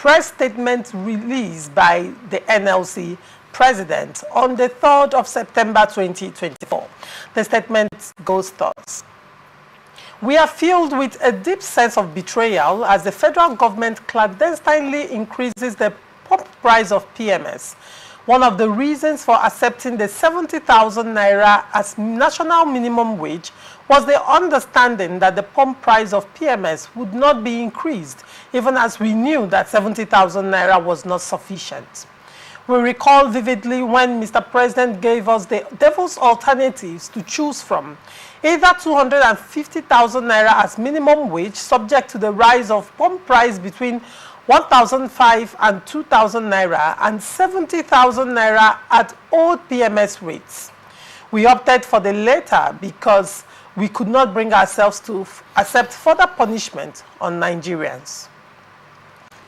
press statement released by the NLC President on the 3rd of September 2024. The statement goes thus. We are filled with a deep sense of betrayal as the federal government clandestinely increases the pump price of PMS. One of the reasons for accepting the 70,000 naira as national minimum wage was the understanding that the pump price of PMS would not be increased, even as we knew that 70,000 naira was not sufficient. We recall vividly when Mr. President gave us the devil's alternatives to choose from, either 250,000 naira as minimum wage subject to the rise of pump price between 1,005 and 2,000 naira and 70,000 naira at old PMS rates. We opted for the latter because we could not bring ourselves to accept further punishment on Nigerians.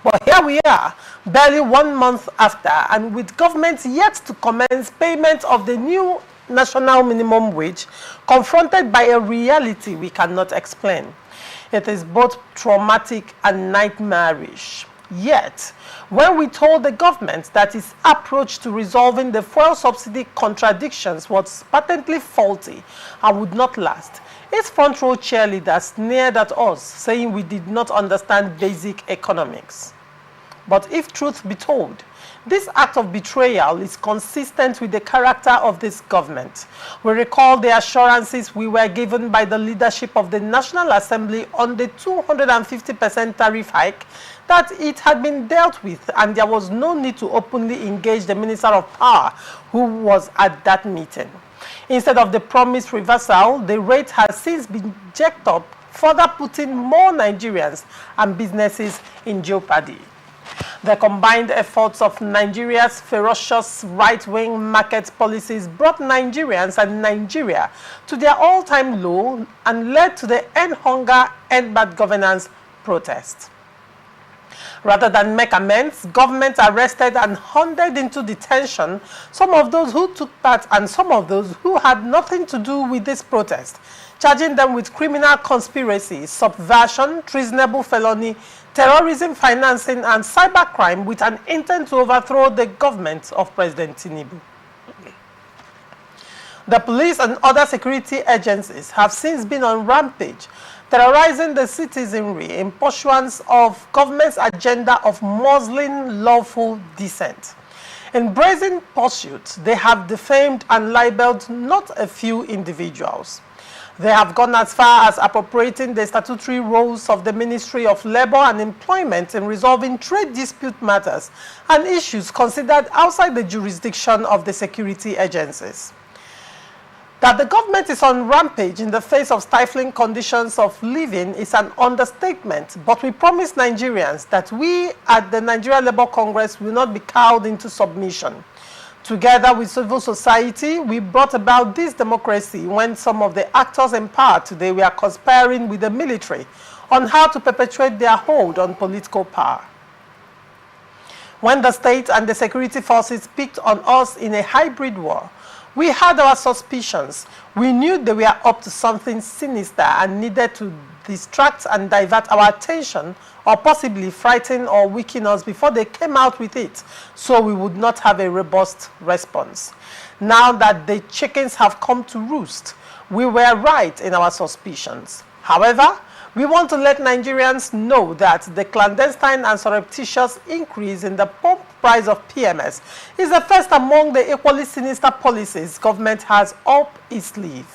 But here we are, barely 1 month after, and with government yet to commence payment of the new national minimum wage, confronted by a reality we cannot explain. It is both traumatic and nightmarish. Yet, when we told the government that its approach to resolving the fuel subsidy contradictions was patently faulty and would not last, its front row cheerleaders sneered at us, saying we did not understand basic economics. But if truth be told, this act of betrayal is consistent with the character of this government. We recall the assurances we were given by the leadership of the National Assembly on the 250% tariff hike that it had been dealt with and there was no need to openly engage the Minister of Power who was at that meeting. Instead of the promised reversal, the rate has since been jacked up, further putting more Nigerians and businesses in jeopardy. The combined efforts of Nigeria's ferocious right-wing market policies brought Nigerians and Nigeria to their all-time low and led to the End Hunger, End Bad Governance protest. Rather than make amends, government arrested and hunted into detention some of those who took part and some of those who had nothing to do with this protest, charging them with criminal conspiracy, subversion, treasonable felony, terrorism financing, and cybercrime with an intent to overthrow the government of President Tinubu. The police and other security agencies have since been on rampage, terrorizing the citizenry in pursuance of government's agenda of muzzling lawful dissent. In brazen pursuit, they have defamed and libeled not a few individuals. They have gone as far as appropriating the statutory roles of the Ministry of Labour and Employment in resolving trade dispute matters and issues considered outside the jurisdiction of the security agencies. That the government is on rampage in the face of stifling conditions of living is an understatement, but we promise Nigerians that we at the Nigeria Labour Congress will not be cowed into submission. Together with civil society, we brought about this democracy when some of the actors in power today were conspiring with the military on how to perpetuate their hold on political power. When the state and the security forces picked on us in a hybrid war, we had our suspicions. We knew they were up to something sinister and needed to distract and divert our attention or possibly frighten or weaken us before they came out with it, so we would not have a robust response. Now that the chickens have come to roost, we were right in our suspicions. However, we want to let Nigerians know that the clandestine and surreptitious increase in the pump price of PMS is the first among the equally sinister policies government has up its sleeve.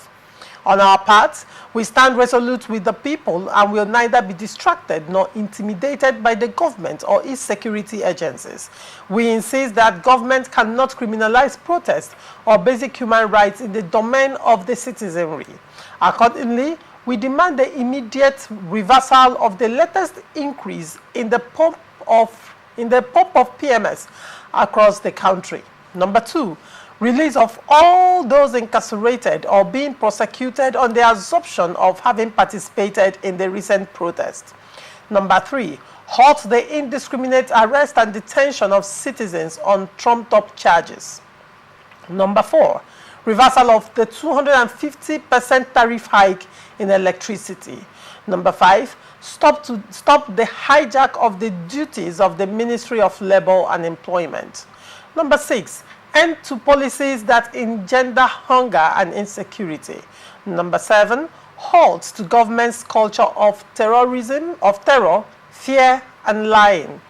On our part, we stand resolute with the people and will neither be distracted nor intimidated by the government or its security agencies. We insist that government cannot criminalize protest or basic human rights in the domain of the citizenry. Accordingly, we demand the immediate reversal of the latest increase in the pump of PMS across the country. Number 2, release of all those incarcerated or being prosecuted on the assumption of having participated in the recent protest. Number 3, halt the indiscriminate arrest and detention of citizens on trumped-up charges. Number 4, reversal of the 250% tariff hike in electricity. Number 5, stop the hijack of the duties of the Ministry of Labour and Employment. Number 6, end to policies that engender hunger and insecurity. Number 7, halt to government's culture of terror, fear, and lying.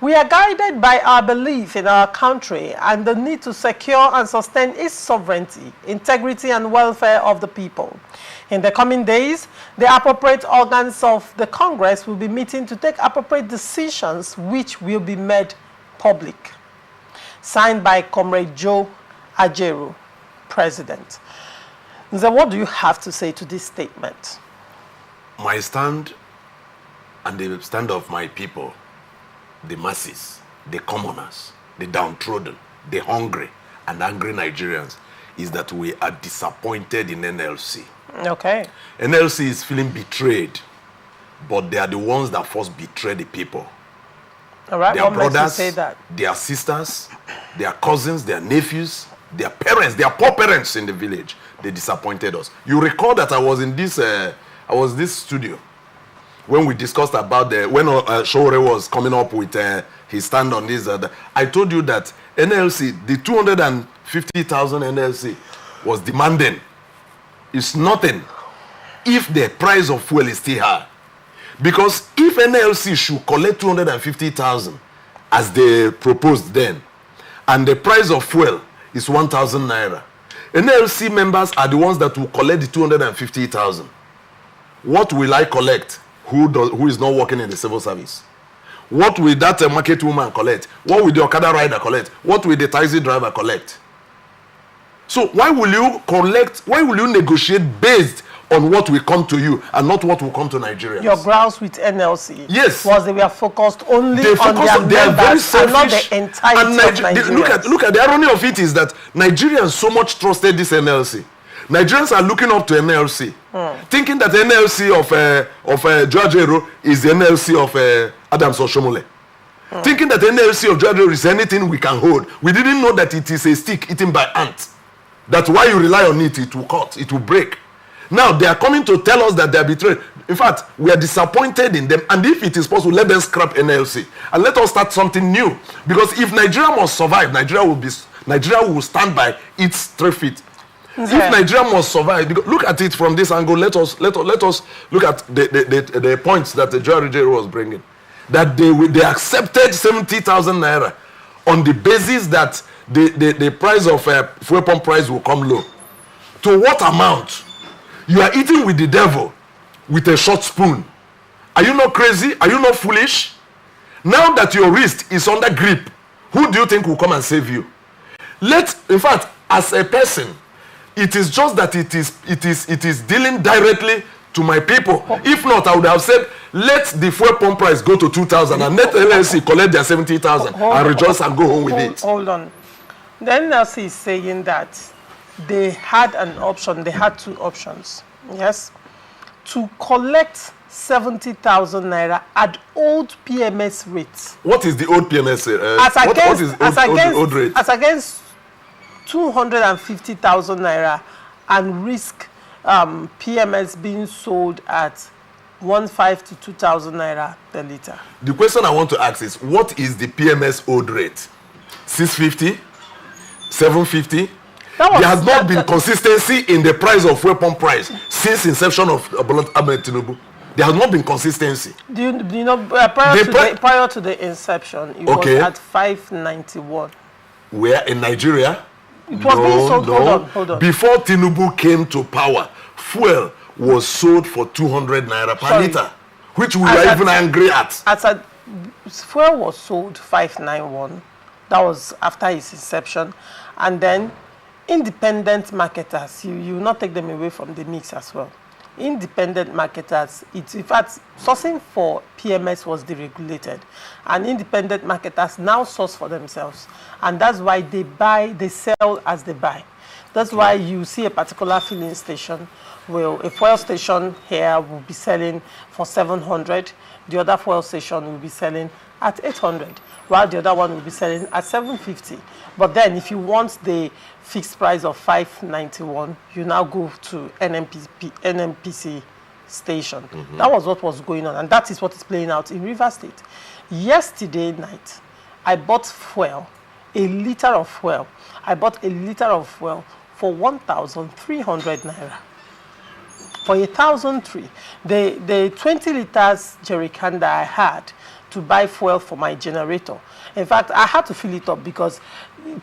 We are guided by our belief in our country and the need to secure and sustain its sovereignty, integrity, and welfare of the people. In the coming days, the appropriate organs of the Congress will be meeting to take appropriate decisions which will be made public. Signed by Comrade Joe Ajaero, President. So what do you have to say to this statement? My stand and the stand of my people, the masses, the commoners, the downtrodden, the hungry and angry Nigerians, is that we are disappointed in NLC. Okay. NLC is feeling betrayed, but they are the ones that first betray the people. All right. Their What makes you brothers, say that? their sisters, their cousins, their nephews, their parents, their poor parents in the village, they disappointed us. You recall that I was in this studio when we discussed about when Shore was coming up with his stand on this. I told you that NLC, the 250,000 NLC was demanding is nothing if the price of fuel is still high. Because if NLC should collect 250,000 as they proposed then, and the price of fuel is 1,000 naira, NLC members are the ones that will collect the 250,000. What will I collect? Who is not working in the civil service? What will that market woman collect? What will the Okada rider collect? What will the taxi driver collect? So why will you negotiate based on what will come to you and not what will come to Nigerians? Your grounds with NLC, yes, was they were focused only on their members and not the entirety of Nigerians. Look at the irony of it is that Nigerians so much trusted this NLC. Nigerians are looking up to NLC, thinking that the NLC of Joe Ajaero is the NLC of Adams Oshomole. Thinking that the NLC of Joe Ajaero is anything we can hold. We didn't know that it is a stick eaten by ants. That why you rely on it, it will cut, it will break. Now they are coming to tell us that they are betrayed. In fact, we are disappointed in them. And if it is possible, let them scrap NLC and let us start something new. Because if Nigeria must survive, Nigeria will stand by its 3 feet. If Nigeria must survive, look at it from this angle. Let us look at the points that the Joe Ajaero was bringing. That they accepted 70,000 naira on the basis that the price of fuel pump price will come low. To what amount? You are eating with the devil with a short spoon. Are you not crazy? Are you not foolish? Now that your wrist is under grip, who do you think will come and save you? In fact, as a person, it is just that it is dealing directly to my people. If not, I would have said, let the fuel pump price go to 2,000 and let NLC collect their 70,000 and rejoice and go home with it. Hold on. The NLC is saying that they had an option, they had 2 options, yes, to collect 70,000 naira at old PMS rates. What is the old PMS? Old rate? As against 250,000 naira and risk PMS being sold at 1,500 to 2,000 naira per litre. The question I want to ask is, what is the PMS old rate? 650? 750? There has not been consistency in the price of fuel pump price since inception of Ahmed Tinubu. There has not been consistency. Do you know prior to the inception, it was at 591. Where in Nigeria? It was being sold. Hold on. Before Tinubu came to power, fuel was sold for 200 naira per litre, which we were even angry at. Fuel was sold 591. That was after his inception, and then independent marketers, you will not take them away from the mix as well. Independent marketers, in fact, sourcing for PMS was deregulated, and independent marketers now source for themselves, and that's why they sell as they buy. That's why you see a particular filling station, well, a fuel station here will be selling for 700, the other fuel station will be selling at 800, while the other one will be selling at 750. But then if you want the fixed price of 591, you now go to NNPC station. That was what was going on, and that is what is playing out in Rivers State. Yesterday night, I bought fuel, a liter of fuel. I bought a liter of fuel for 1,300 naira. For 1,003. The 20 liters jerry can that I had to buy fuel for my generator. In fact, I had to fill it up because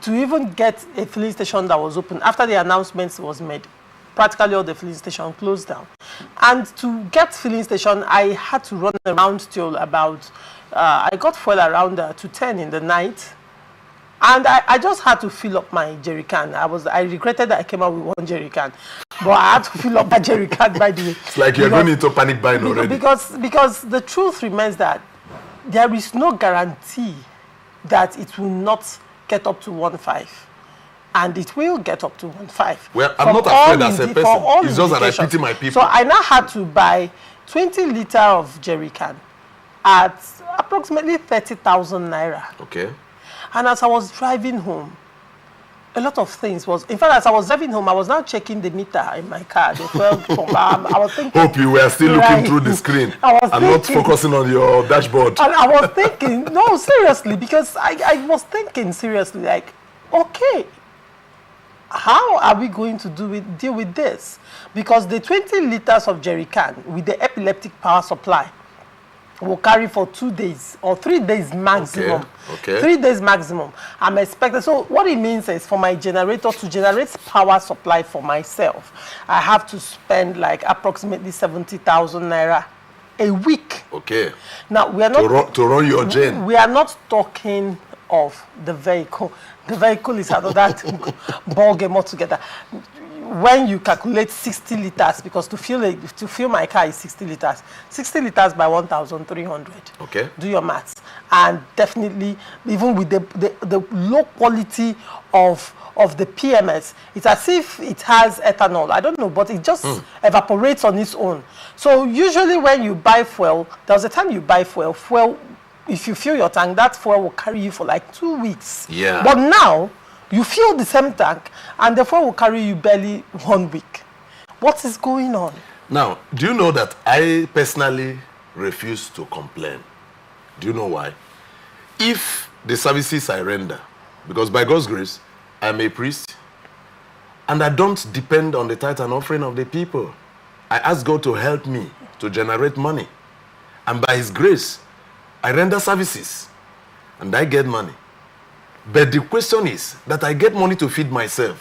to even get a filling station that was open, after the announcement was made, practically all the filling station closed down. And to get filling station, I had to run around till about, I got fuel around to 10 in the night. And I just had to fill up my jerry can. I regretted that I came out with one jerry can. But I had to fill up my jerry can, by the way. It's like you're going into panic buying already. Because the truth remains that there is no guarantee that it will not get up to 1.5. And it will get up to 1.5. Well, I'm not afraid as a person. It's just that I pity my people. So I now had to buy 20 liters of jerry can at approximately 30,000 naira. Okay. And as I was driving home, a lot of things was, in fact, as I was driving home, I was now checking the meter in my car, the 12 I was thinking. Hope you were still looking through the screen and not focusing on your dashboard. And I was thinking, no, seriously, because I was thinking seriously, like, okay, how are we going to deal with this? Because the 20 liters of jerry can with the epileptic power supply will carry for 2 days or 3 days maximum. Okay. 3 days maximum. I'm expecting. So what it means is for my generator to generate power supply for myself, I have to spend like approximately 70,000 naira a week. Okay. Now we are not to run your gen. We are not talking of the vehicle. The vehicle is another ball game altogether. When you calculate 60 liters, because to fill my car is 60 liters. 60 liters by 1,300. Okay. Do your maths. And definitely, even with the low quality of the PMS, it's as if it has ethanol. I don't know, but it just evaporates on its own. So usually when you buy fuel, there was a time you buy fuel, if you fill your tank, that fuel will carry you for like 2 weeks. Yeah. But now, you fill the same tank, and the fuel will carry you barely 1 week. What is going on? Now, do you know that I personally refuse to complain? Do you know why? If the services I render, because by God's grace, I'm a priest, and I don't depend on the tithe and offering of the people. I ask God to help me to generate money. And by His grace, I render services, and I get money. But the question is that I get money to feed myself.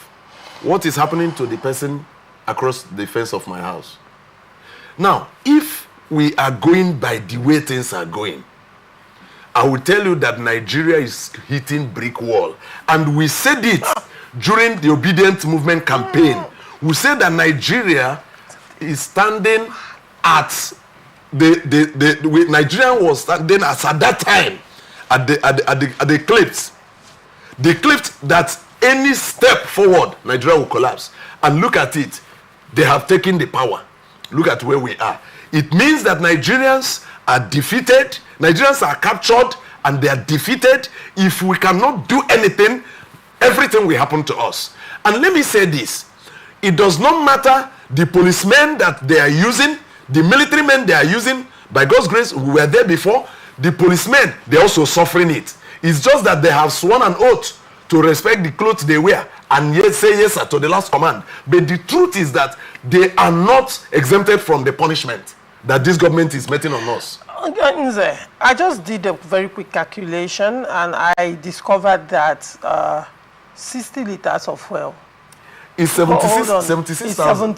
What is happening to the person across the fence of my house? Now, if we are going by the way things are going, I will tell you that Nigeria is hitting brick wall. And we said it during the Obedient Movement campaign. We said that Nigeria is standing at Nigeria was standing at that time at the cliffs. The cliff that any step forward, Nigeria will collapse. And look at it. They have taken the power. Look at where we are. It means that Nigerians are defeated. Nigerians are captured and they are defeated. If we cannot do anything, everything will happen to us. And let me say this. It does not matter the policemen that they are using, the military men they are using. By God's grace, we were there before. The policemen, they're also suffering it. It's just that they have sworn an oath to respect the clothes they wear and yet say yes sir to the last command. But the truth is that they are not exempted from the punishment that this government is meting on us. I just did a very quick calculation and I discovered that 60 liters of fuel is 76,000.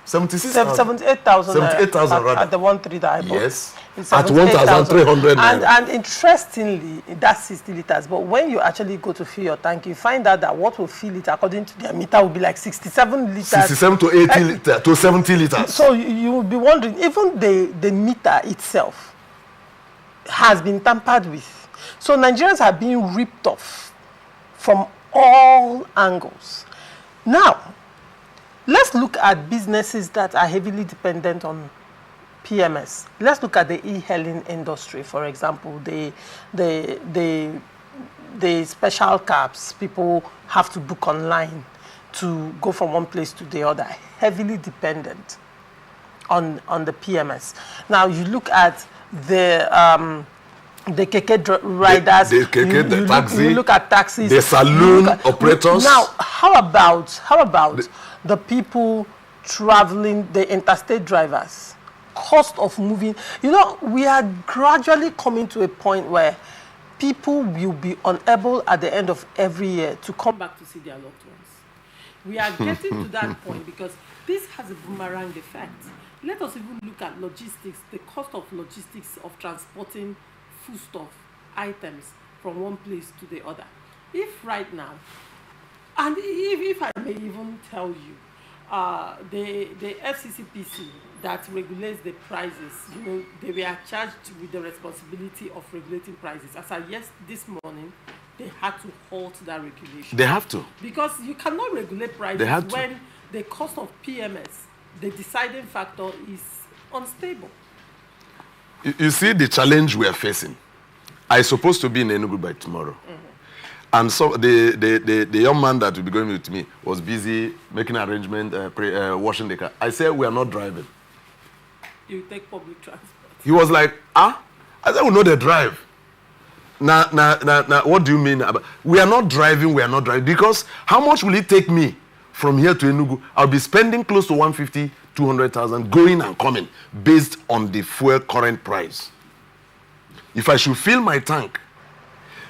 78,000 rather. At the 1.3 that I bought. Yes. At 1,300 naira. And interestingly, that's 60 liters. But when you actually go to fill your tank, you find out that what will fill it according to their meter will be like 67 liters. 67 to 80 liters to 70 liters. So you will be wondering, even the meter itself has been tampered with. So Nigerians are being ripped off from all angles. Now, let's look at businesses that are heavily dependent on PMS. Let's look at the e-hailing industry, for example, the special cabs people have to book online to go from one place to the other, heavily dependent on the PMS. Now you look at the keke riders, the keke, the taxi, you look at taxis, the saloon operators. Now, how about the people traveling, the interstate drivers? Cost of moving. You know, we are gradually coming to a point where people will be unable at the end of every year to come back to see their loved ones. We are getting to that point because this has a boomerang effect. Let us even look at logistics, the cost of logistics of transporting foodstuff items from one place to the other. If right now, and if I may even tell you, the FCCPC that regulates the prices, you know, they were charged with the responsibility of regulating prices. As of this morning, they had to halt that regulation. They have to. Because you cannot regulate prices when the cost of PMS, the deciding factor, is unstable. You see the challenge we are facing. I'm supposed to be in Enugu by tomorrow. And so the young man that will be going with me was busy making arrangement, washing the car. I said, we are not driving. You take public transport. He was like, I said, we know the drive. Now, what do you mean? We are not driving, because how much will it take me from here to Enugu? I'll be spending close to 150, 200,000 going and coming based on the fuel current price. If I should fill my tank,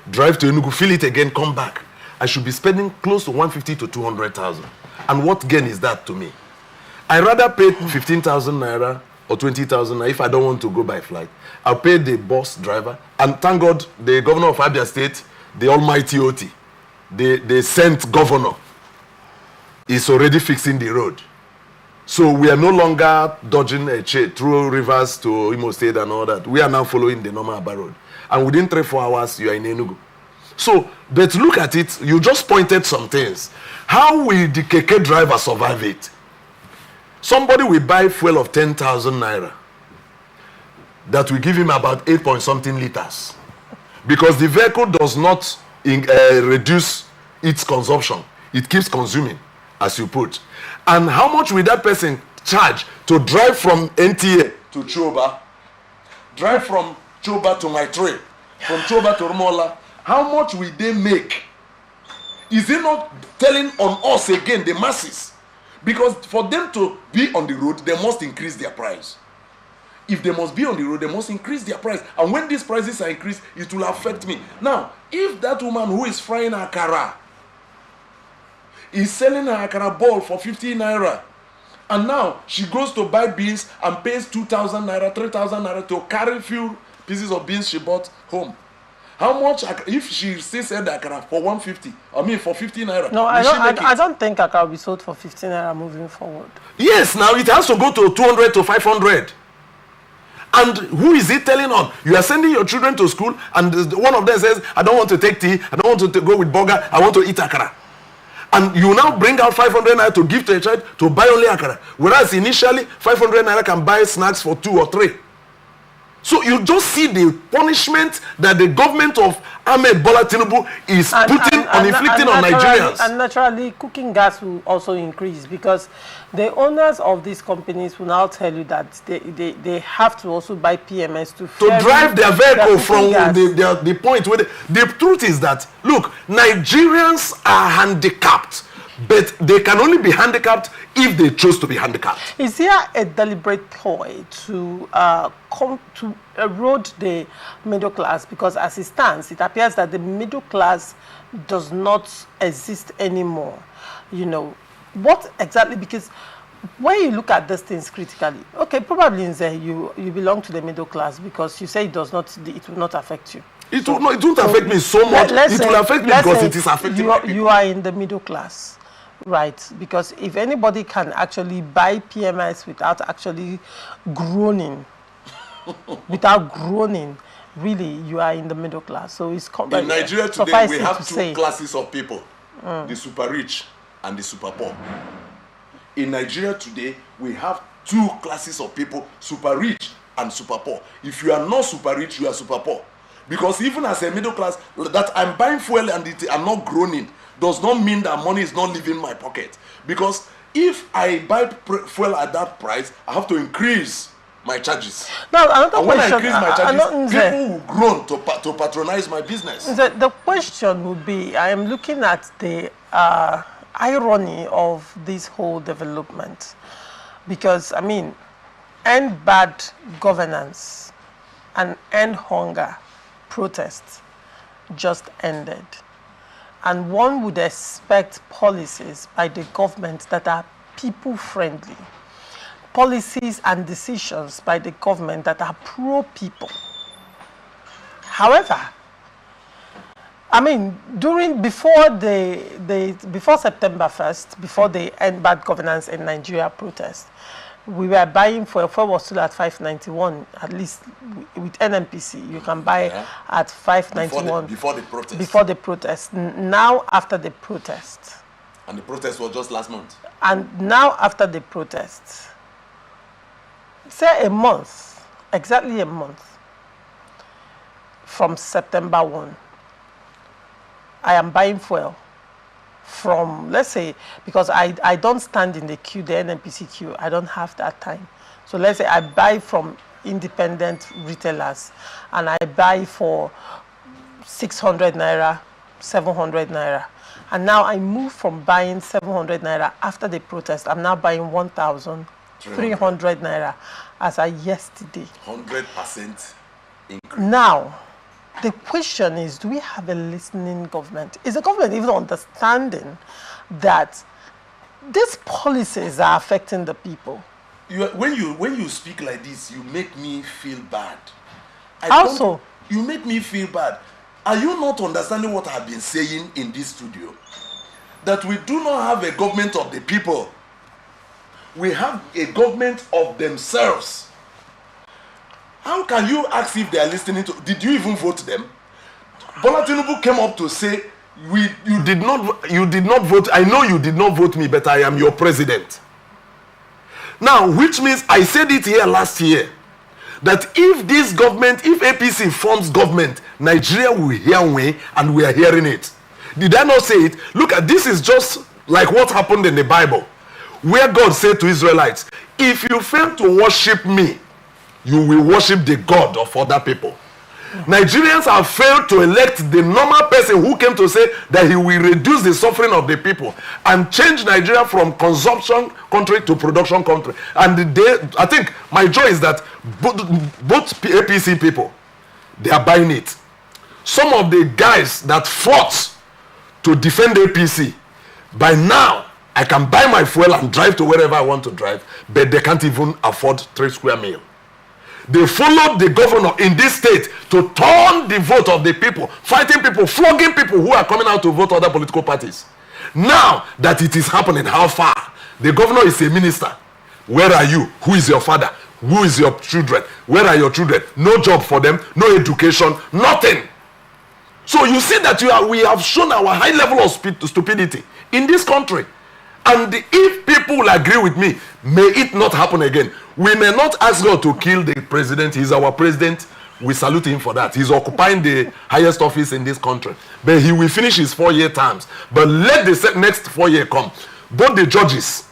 drive to Enugu, fill it again, come back, I should be spending close to 150 to 200,000. And what gain is that to me? I rather pay 15,000 naira or 20,000 naira if I don't want to go by flight. I'll pay the bus driver. And thank God, the governor of Abia State, the almighty OT, the sent governor, is already fixing the road. So we are no longer dodging a through rivers to Imo State and all that. We are now following the normal Aba road. And within 3-4 hours, you are in Enugu. So, but look at it, you just pointed some things. How will the keke driver survive it? Somebody will buy fuel of 10,000 naira. That will give him about 8-point-something liters. Because the vehicle does not reduce its consumption. It keeps consuming, as you put. And how much will that person charge to drive from NTA to Choba? Drive from Choba to Maitre, from Choba to Rumola? How much will they make? Is it not telling on us again, the masses? Because for them to be on the road, they must increase their price. If they must be on the road, they must increase their price. And when these prices are increased, it will affect me. Now, if that woman who is frying akara is selling her akara ball for 50 naira, and now she goes to buy beans and pays 2,000 naira, 3,000 naira to carry few pieces of beans she bought home. How much, if she still sell the akara for 150, for 50 naira? No, I don't think akara will be sold for 50 naira moving forward. Yes, now it has to go to 200 to 500. And who is it telling on? You are sending your children to school, and one of them says, I don't want to take tea, I don't want to go with burger, I want to eat akara. And you now bring out 500 naira to give to a child to buy only akara. Whereas initially, 500 naira can buy snacks for 2 or 3. So you just see the punishment that the government of Ahmed Bola Tinubu is inflicting on Nigerians. And naturally, cooking gas will also increase because the owners of these companies will now tell you that they have to also buy PMS to drive their vehicle from the point where the truth is that, look, Nigerians are handicapped, but they can only be handicapped if they choose to be handicapped. Is there a deliberate ploy to come to erode the middle class? Because as it stands, it appears that the middle class does not exist anymore. You know, what exactly? Because when you look at these things critically, okay, probably you belong to the middle class because you say it will not affect you. It won't affect me so much. It will affect me because it is affecting me. You are in the middle class. Right, because if anybody can actually buy PMS without actually groaning, really, you are in the middle class. So it's in Nigeria today, we have two classes of people: the super rich and the super poor. In Nigeria today, we have two classes of people: super rich and super poor. If you are not super rich, you are super poor. Because even as a middle class, that I'm buying fuel and I'm not groaning does not mean that money is not leaving my pocket. Because if I buy fuel at that price, I have to increase my charges. Now, another and when question, I increase my charges, people will groan to patronize my business. The question would be, I am looking at the irony of this whole development. Because, I mean, end bad governance and end hunger protests just ended. And one would expect policies by the government that are people-friendly, policies and decisions by the government that are pro-people. However, I mean, before September 1st, before the end bad governance in Nigeria protest, we were buying fuel was still at 591, at least with NNPC. You can buy at 591 before the protest. Before the protest. Now after the protest. And the protest was just last month. And now after the protest, say a month, exactly a month from September 1, I am buying fuel from, let's say, because I don't stand in the queue, the NNPC queue, I don't have that time. So let's say I buy from independent retailers and I buy for 600 naira, 700 naira. And now I move from buying 700 naira after the protest, I'm now buying 1,300 naira as of yesterday. 100% increase. Now, the question is, do we have a listening government? Is the government even understanding that these policies are affecting the people? When you speak like this, you make me feel bad. You make me feel bad. Are you not understanding what I've been saying in this studio? That we do not have a government of the people. We have a government of themselves. How can you ask if they are listening to? Did you even vote them? Bola Tinubu came up to say, you did not vote. I know you did not vote me, but I am your president. Now, which means I said it here last year, that if this government, if APC forms government, Nigeria will hear me, and we are hearing it. Did I not say it? Look at this, is just like what happened in the Bible, where God said to Israelites, if you fail to worship me, you will worship the God of other people. Nigerians have failed to elect the normal person who came to say that he will reduce the suffering of the people and change Nigeria from consumption country to production country. And I think my joy is that both APC people, they are buying it. Some of the guys that fought to defend APC, by now, I can buy my fuel and drive to wherever I want to drive, but they can't even afford 3 square meals. They followed the governor in this state to turn the vote of the people, fighting people, flogging people who are coming out to vote other political parties. Now that it is happening, how far? The governor is a minister. Where are you? Who is your father? Who is your children? Where are your children? No job for them, no education, nothing. So you see that we have shown our high level of stupidity in this country. And if people will agree with me, may it not happen again. We may not ask God to kill the president. He's our president. We salute him for that. He's occupying the highest office in this country. But he will finish his 4-year terms. But let the next 4 year come. Both the judges,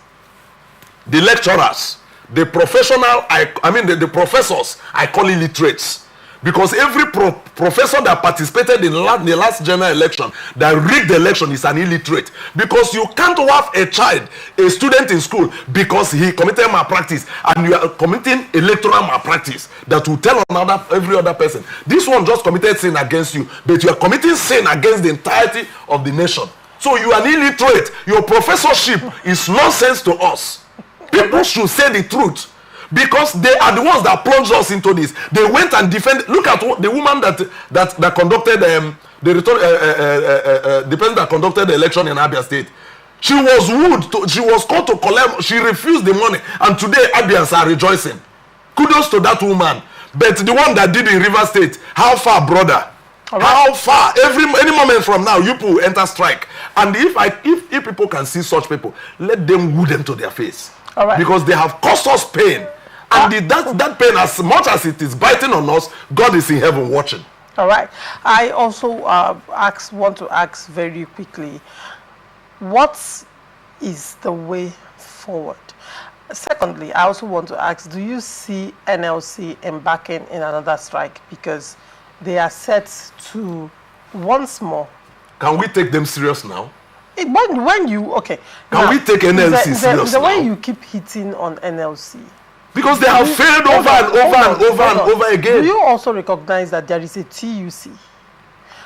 the lecturers, the professional, the professors, I call illiterates. Because every professor that participated in the last general election, that rigged the election, is an illiterate. Because you can't have a child, a student in school, because he committed malpractice, and you are committing electoral malpractice that will tell every other person. This one just committed sin against you, but you are committing sin against the entirety of the nation. So you are an illiterate. Your professorship is nonsense to us. People should say the truth. Because they are the ones that plunged us into this. They went and defended. Look at the woman that conducted the person that conducted the election in Abia State. She was wooed. She was called to collect. She refused the money, and today Abians are rejoicing. Kudos to that woman. But the one that did in River State, how far, brother? Right. How far? Any moment from now, you will enter strike. And if people can see such people, let them woo them to their face. All right. Because they have caused us pain. And that pain, as much as it is biting on us, God is in heaven watching. All right. I also want to ask very quickly, what is the way forward? Secondly, I also want to ask, do you see NLC embarking in another strike? Because they are set to once more. Can we take them serious now? When you, okay. Can we take NLC serious the way now? you keep hitting on NLC. Because they have failed over again. Do you also recognize that there is a TUC?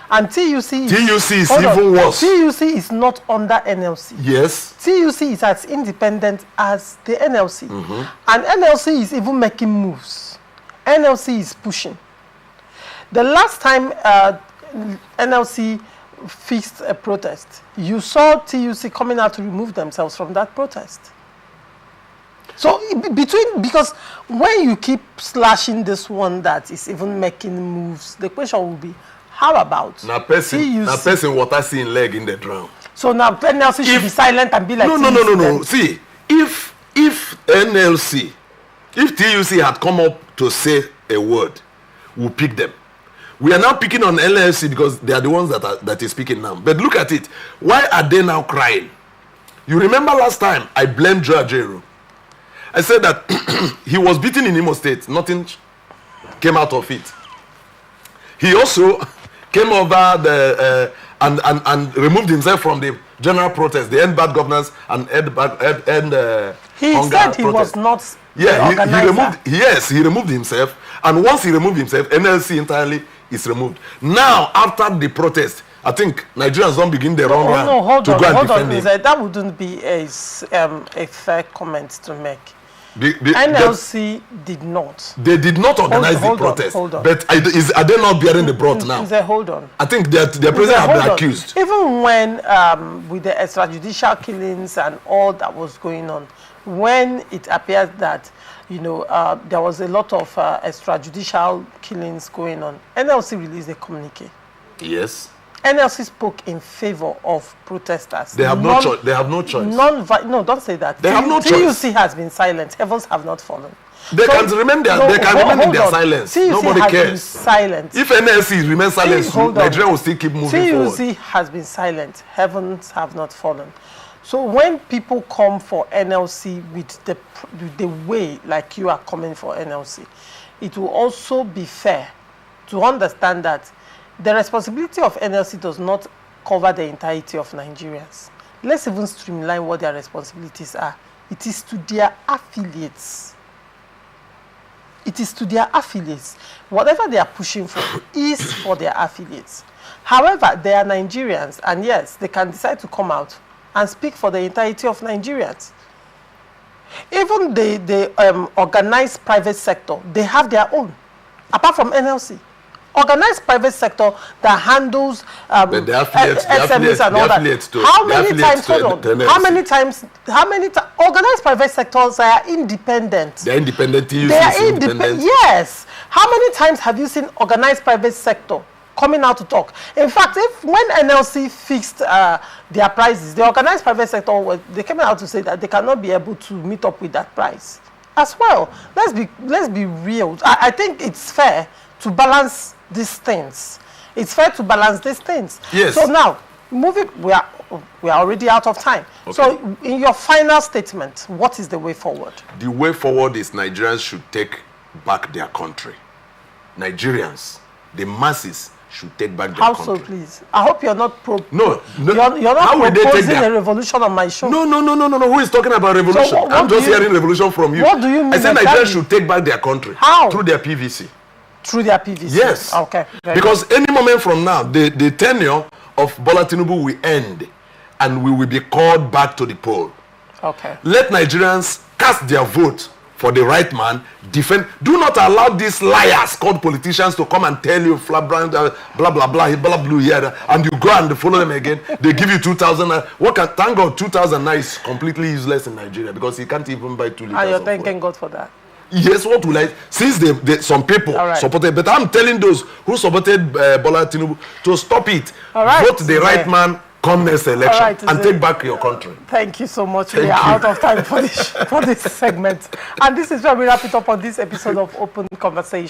And TUC is even worse. TUC is not under NLC. Yes. TUC is as independent as the NLC. And NLC is even making moves. NLC is pushing. The last time NLC fixed a protest, you saw TUC coming out to remove themselves from that protest. So because when you keep slashing this one that is even making moves, the question will be, how about now person water seeing leg in the drum? So now NLC should be silent and be like no. See, if NLC, if TUC had come up to say a word, we'll pick them. We are now picking on NLC because they are the ones that is speaking now. But look at it. Why are they now crying? You remember last time I blamed Joe Ajero. I said that he was beaten in Imo State. Nothing came out of it. He also came over and removed himself from the general protest, the end bad governance and end he said he protest. Was not. Yeah, he removed himself, and once he removed himself, NLC entirely is removed. Now, after the protest, I think Nigerians don't begin the wrong run to go and defend him. That wouldn't be a fair comment to make. NLC did not. They did not organize the protest. Hold on. But are they not bearing the brunt now? Hold on. I think their president have been accused. Even when, with the extrajudicial killings and all that was going on, when it appeared that, there was a lot of extrajudicial killings going on, NLC released a communique. Yes. NLC spoke in favor of protesters. They have no choice. They have no choice. No, don't say that. They have no choice. TUC has been silent. Heavens have not fallen. They can remain in their silence. TUC Nobody has cares. Been silent. If NLC remains silent, Nigeria will still keep moving forward. TUC has been silent. Heavens have not fallen. So when people come for NLC with the way like you are coming for NLC, it will also be fair to understand that the responsibility of NLC does not cover the entirety of Nigerians. Let's even streamline what their responsibilities are. It is to their affiliates. It is to their affiliates. Whatever they are pushing for is for their affiliates. However, they are Nigerians, and yes, they can decide to come out and speak for the entirety of Nigerians. Even the organized private sector, they have their own, apart from NLC. Organized private sector that handles SMEs and all that. How many times? Hold on. How many times? Organized private sectors are independent. They are independent. They are independent. Yes. How many times have you seen organized private sector coming out to talk? In fact, when NLC fixed their prices, the organized private sector they came out to say that they cannot be able to meet up with that price as well. Let's be real. I think it's fair to balance these things. It's fair to balance these things. Yes. So now, we are already out of time. Okay. So in your final statement, what is the way forward? The way forward is Nigerians should take back their country. Nigerians, the masses, should take back their country. How so, please? I hope you're not No. You're not proposing a revolution on my show. No. Who is talking about revolution? So I'm just hearing revolution from you. What do you mean? I said Nigerians should take back their country. How? Through their PVC. Through their PVC? Yes. Okay. Because any moment from now, the tenure of Bola Tinubu will end and we will be called back to the poll. Okay. Let Nigerians cast their vote for the right man, defend. Do not allow these liars called politicians to come and tell you blah blah blah here, and you go and follow them again. They give you 2,000. Thank God 2,000 now is completely useless in Nigeria because you can't even buy 2 liters. And you're thanking God for that. Yes, what will I? Since some people supported, but I'm telling those who supported Bola Tinubu to stop it. Vote the right man come next election and take back your country. Thank you so much. We are out of time for this segment. And this is where we wrap it up on this episode of Open Conversation.